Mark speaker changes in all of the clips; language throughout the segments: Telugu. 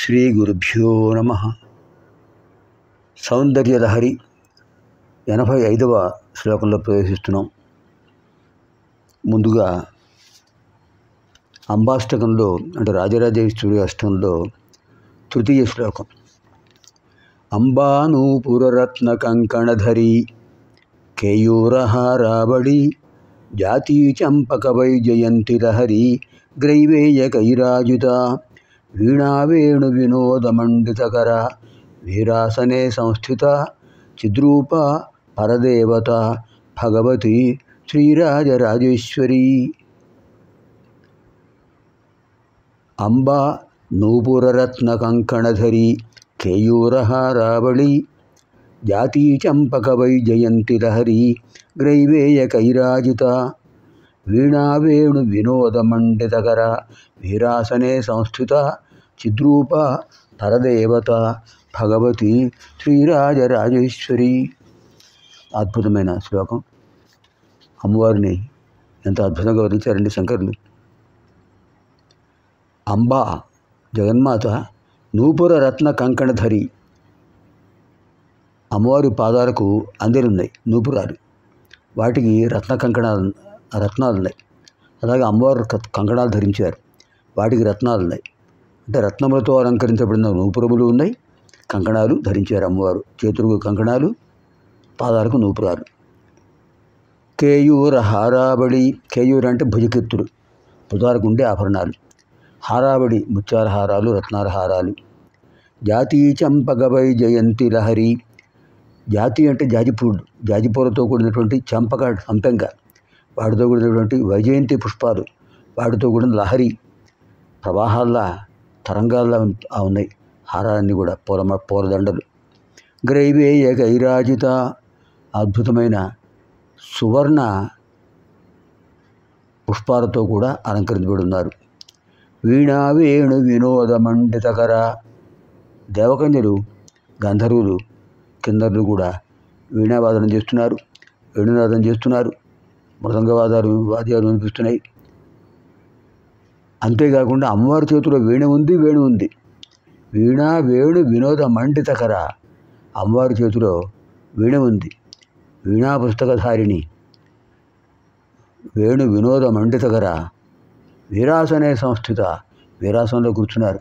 Speaker 1: శ్రీ గురుభ్యో నమ. సౌందర్యలహరి 85వ శ్లోకంలో ప్రవేశిస్తున్నాం. ముందుగా అంబాష్టకంలో అంటే రాజరాజేశ్వరి అష్టకంలో తృతీయ శ్లోకం. అంబానూపురరత్న కంకణధరి కేయూరహారావళి జాతీ చంపక వైజయంతి లహరి గ్రైవేయ కైరాజుత వీణావేణు వినోదమండితకర వీరాసనే సంస్థిత చిద్రూప పరదేవత భగవతి శ్రీరాజరాజేశ్వరి. అంబా నూపురరత్న కంకణధరి కేయూరహారావళి జాతీ చంపక వైజయంతి లహరి గ్రైవేయ కైరాజిత వీణావేణు వినోదమండితకర వీరాసనే సంస్థిత చిద్రూప పరదేవత భగవతి శ్రీరాజరాజేశ్వరి. అద్భుతమైన శ్లోకం. అమ్మవారిని ఎంత అద్భుతంగా వర్ణించారండి శంకరులు. అంబా జగన్మాత నూపుర రత్న కంకణధరి. అమ్మవారి పాదాలకు అందెలున్నాయి, నూపురాలు, వాటికి రత్నాలు ఉన్నాయి. అలాగే అమ్మవారు కంకణాలు ధరించారు, వాటికి రత్నాలు ఉన్నాయి. అంటే రత్నములతో అలంకరించబడిన నూపురములు ఉన్నాయి, కంకణాలు ధరించారు అమ్మవారు. చేతులకు కంకణాలు, పాదాలకు నూపురాలు. కేయూర హారాబడి. కేయూర అంటే భుజకీర్తులు, భుజాలకు ఉండే ఆభరణాలు. హారాబడి ముత్యాల హారాలు, రత్నాల హారాలు. జాతీ చంపక వైజయంతి లహరి. జాతి అంటే జాజిపూలు, జాజిపూలతో కూడినటువంటి సంపెంగ, వాటితో కూడినటువంటి వైజయంతి పుష్పాలు, వాటితో కూడిన లహరి, ప్రవాహాల్లా తరంగాల్లా ఉన్నాయి హారాలన్నీ కూడా, పూలదండలు. గ్రైవేయ కైరాజిత. అద్భుతమైన సువర్ణ పుష్పాలతో కూడా అలంకరించబడి ఉన్నారు. వీణావేణు వినోదమండితకర. దేవకన్యలు, గంధర్వులు, కిన్నరులు కూడా వీణావాదనం చేస్తున్నారు, వేణునాదం చేస్తున్నారు, మృదంగవాదాలు వాద్యాలు వినిపిస్తున్నాయి. అంతేకాకుండా అమ్మవారి చేతిలో వీణ ఉంది. వీణా వేణు వినోద మండితకర. అమ్మవారి చేతిలో వీణ ఉంది. వీణా పుస్తకధారిణి, వేణు వినోద మండితకర వీరాసనే సంస్థిత. వీరాసనంలో కూర్చున్నారు.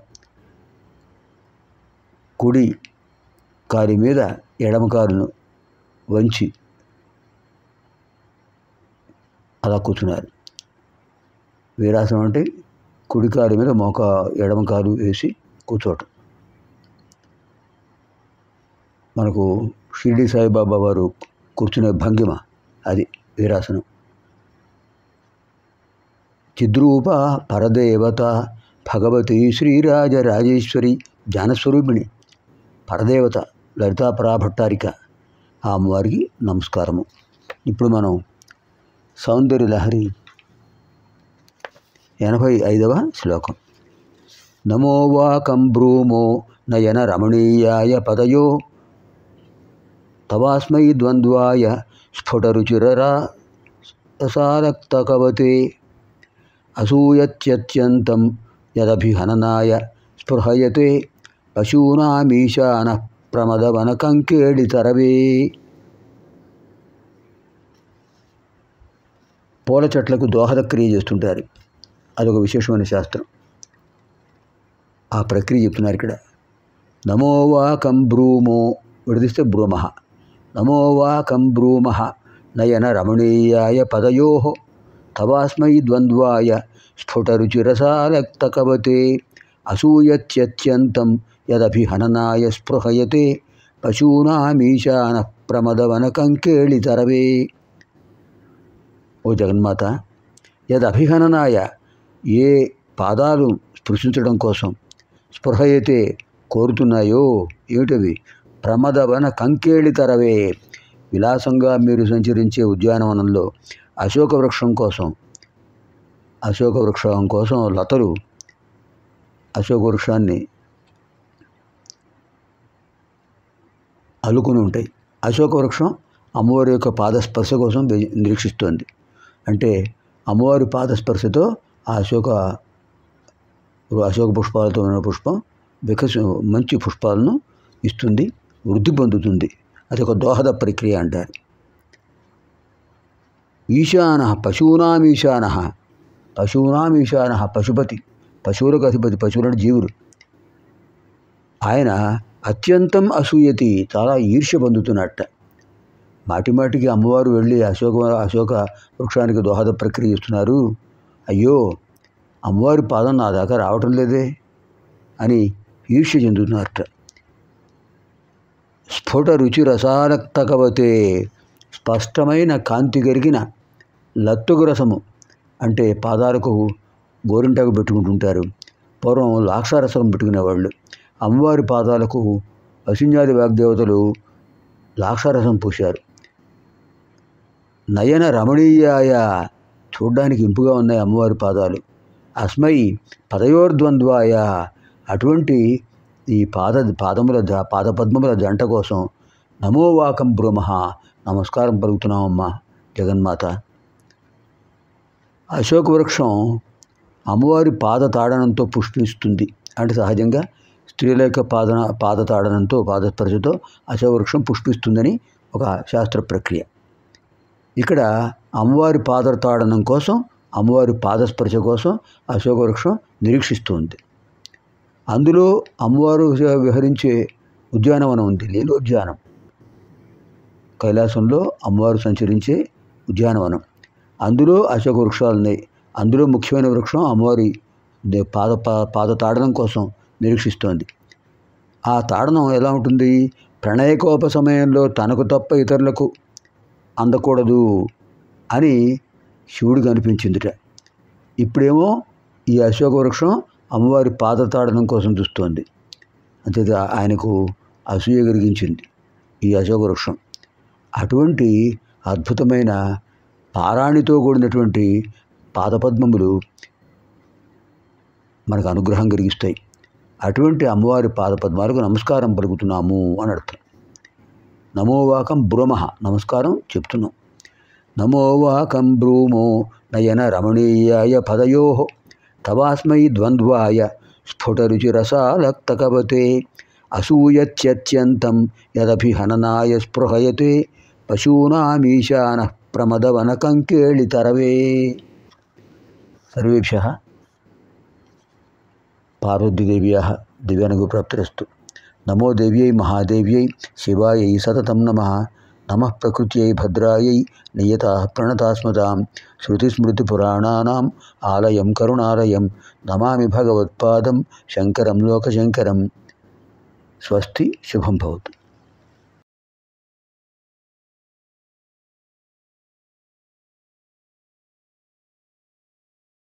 Speaker 1: కుడి కాలి మీద ఎడమ కాలును వంచి అలా కూర్చున్నారు. వీరాసనం అంటే కుడి కాలు మీద ఎడమ కాలు వేసి కూర్చోవటం. మనకు షిరిడి సాయిబాబా వారు కూర్చునే భంగిమ అది వీరాసనం. చిద్రూప పరదేవత భగవతి శ్రీరాజరాజేశ్వరి. జ్ఞానస్వరూపిణి, పరదేవత లలితా పరాభట్టారిక. ఆ అమ్మవారికి నమస్కారము. ఇప్పుడు మనం సౌందర్యలహరి 85వ శ్లోకం. నమో వాకం బ్రూమో నయన రమణీయాయ పదయో తవాస్మై ద్వంద్వాయ స్ఫుటరుచిరసారక్తకవతే అసూయత్యత్యంతం యదభిహననాయ స్పృహయతే పశూనామీశాన ప్రమదవన కంకేళితరవే. పూల చెట్లకు దోహద క్రియ చేస్తుంటారు, అదొక విశేషమైన శాస్త్రం. ఆ ప్రక్రియ చెప్తున్నారు ఇక్కడ. నమో వాకం బ్రూమో, విడదీస్తే బ్రూమ. నమో వాకం బ్రూమ నయన రమణీయాయ పదయో తవాస్మై ద్వంద్వాయ స్ఫుటరుచిరసారక్తకవతే అసూయత్యత్యంతం యదభిహననాయ స్పృహయతే పశూనామీశాన ప్రమదవన కంకేళితరవే. ఓ జగన్మాత, యదభిహననాయ, ఏ పాదాలు స్పృశించడం కోసం, స్పృహయతే కోరుతున్నాయో, ఏమిటవి? ప్రమదవన కంకేళితరవే. విలాసంగా మీరు సంచరించే ఉద్యానవనంలో అశోక వృక్షం కోసం లతలు అశోక వృక్షాన్ని అల్లుకుని ఉంటాయి. అశోక వృక్షం అమ్మవారి యొక్క పాదస్పర్శ కోసం నిరీక్షిస్తోంది. అంటే అమ్మవారి పాదస్పర్శతో ఆ అశోక పుష్పాలతో ఉన్న పుష్పం మంచి పుష్పాలను ఇస్తుంది, వృద్ధి పొందుతుంది. అది ఒక దోహద ప్రక్రియ అంటారు. ఈశాన పశూనామీశాన, పశూనామీశాన పశుపతి, పశువులకు అధిపతి, పశువులను జీవులు. ఆయన అత్యంతం అసూయతి, చాలా ఈర్ష్య పొందుతున్నట్ట. మాటిమాటికి అమ్మవారు వెళ్ళి అశోక వృక్షానికి దోహద ప్రక్రియ ఇస్తున్నారు. అయ్యో అమ్మవారి పాదం నా దాకా రావటం లేదే అని ఈర్ష్య చెందుతున్నారట. స్ఫుట రుచి రసానక్తకవతే, స్పష్టమైన కాంతి కలిగిన లత్తుగు రసము అంటే పాదాలకు గోరింటాకు పెట్టుకుంటుంటారు. పూర్వం లాక్షారసం పెట్టుకునేవాళ్ళు. అమ్మవారి పాదాలకు అసిన్యాది వాగ్దేవతలు లాక్షారసం పూశారు. నయన రమణీయాయ, చూడ్డానికి ఇంపుగా ఉన్నాయి అమ్మవారి పాదాలు. అస్మై పదయోర్ద్వంద్వాయ, అటువంటి ఈ పాదపద్మముల జంట కోసం నమోవాకం బ్రూమః, నమస్కారం పలుకుతున్నామమ్మా జగన్మాత. అశోక వృక్షం అమ్మవారి పాద తాడనంతో పుష్పిస్తుంది. అంటే సహజంగా స్త్రీల యొక్క పాద తాడనంతో, పాదస్పర్శతో అశోక వృక్షం పుష్పిస్తుందని ఒక శాస్త్ర ప్రక్రియ. ఇక్కడ అమ్మవారి పాద తాడనం కోసం, అమ్మవారి పాదస్పర్శ కోసం అశోక వృక్షం నిరీక్షిస్తుంది. అందులో అమ్మవారు విహరించే ఉద్యానవనం ఉంది, లీలోద్యానం. కైలాసంలో అమ్మవారు సంచరించే ఉద్యానవనం, అందులో అశోక వృక్షాలు ఉన్నాయి. అందులో ముఖ్యమైన వృక్షం అమ్మవారి పాద తాడనం కోసం నిరీక్షిస్తోంది. ఆ తాడనం ఎలా ఉంటుంది? ప్రణయకోప సమయంలో తనకు తప్ప ఇతరులకు అందకూడదు అని శివుడికి అనిపించిందిట. ఇప్పుడేమో ఈ అశోక వృక్షం అమ్మవారి పాద తాడనం కోసం చూస్తోంది. అంతే ఆయనకు అసూయ కలిగించింది ఈ అశోక వృక్షం. అటువంటి అద్భుతమైన పారాణితో కూడినటువంటి పాదపద్మములు మనకు అనుగ్రహం కలిగిస్తాయి. అటువంటి అమ్మవారి పాదపద్మాలకు నమస్కారం పలుకుతున్నాము అని అర్థం. నమోవాకం బ్రూమః, నమస్కారం చెప్తున్నాం. నమోవాకం బ్రూమో నయన రమణీయాయ పదయో తవాస్మై ద్వంద్వాయ స్ఫుటరుచిరసాలక్తకవతే అసూయత్యత్యంతం యదభిహననాయ స్పృహయతే పశూనామీశాన ప్రమదవనకంకేళితరవే. సర్వేభ్యః పార్వతీదేవ్యాः దివ్యానుగ్రహప్రాప్తిరస్తు. నమో దేవ్యై మహాదేవ్యై శివాయై సతతం నమః. నమః ప్రకృత్యై భద్రాయై నియతాః ప్రణతాస్మతాం. శృతిస్మృతిపురాణానాం ఆలయం కరుణాలయం నమామి భగవత్పాదం శంకరం లోకశంకరం. స్వస్తి, శుభం భవతు.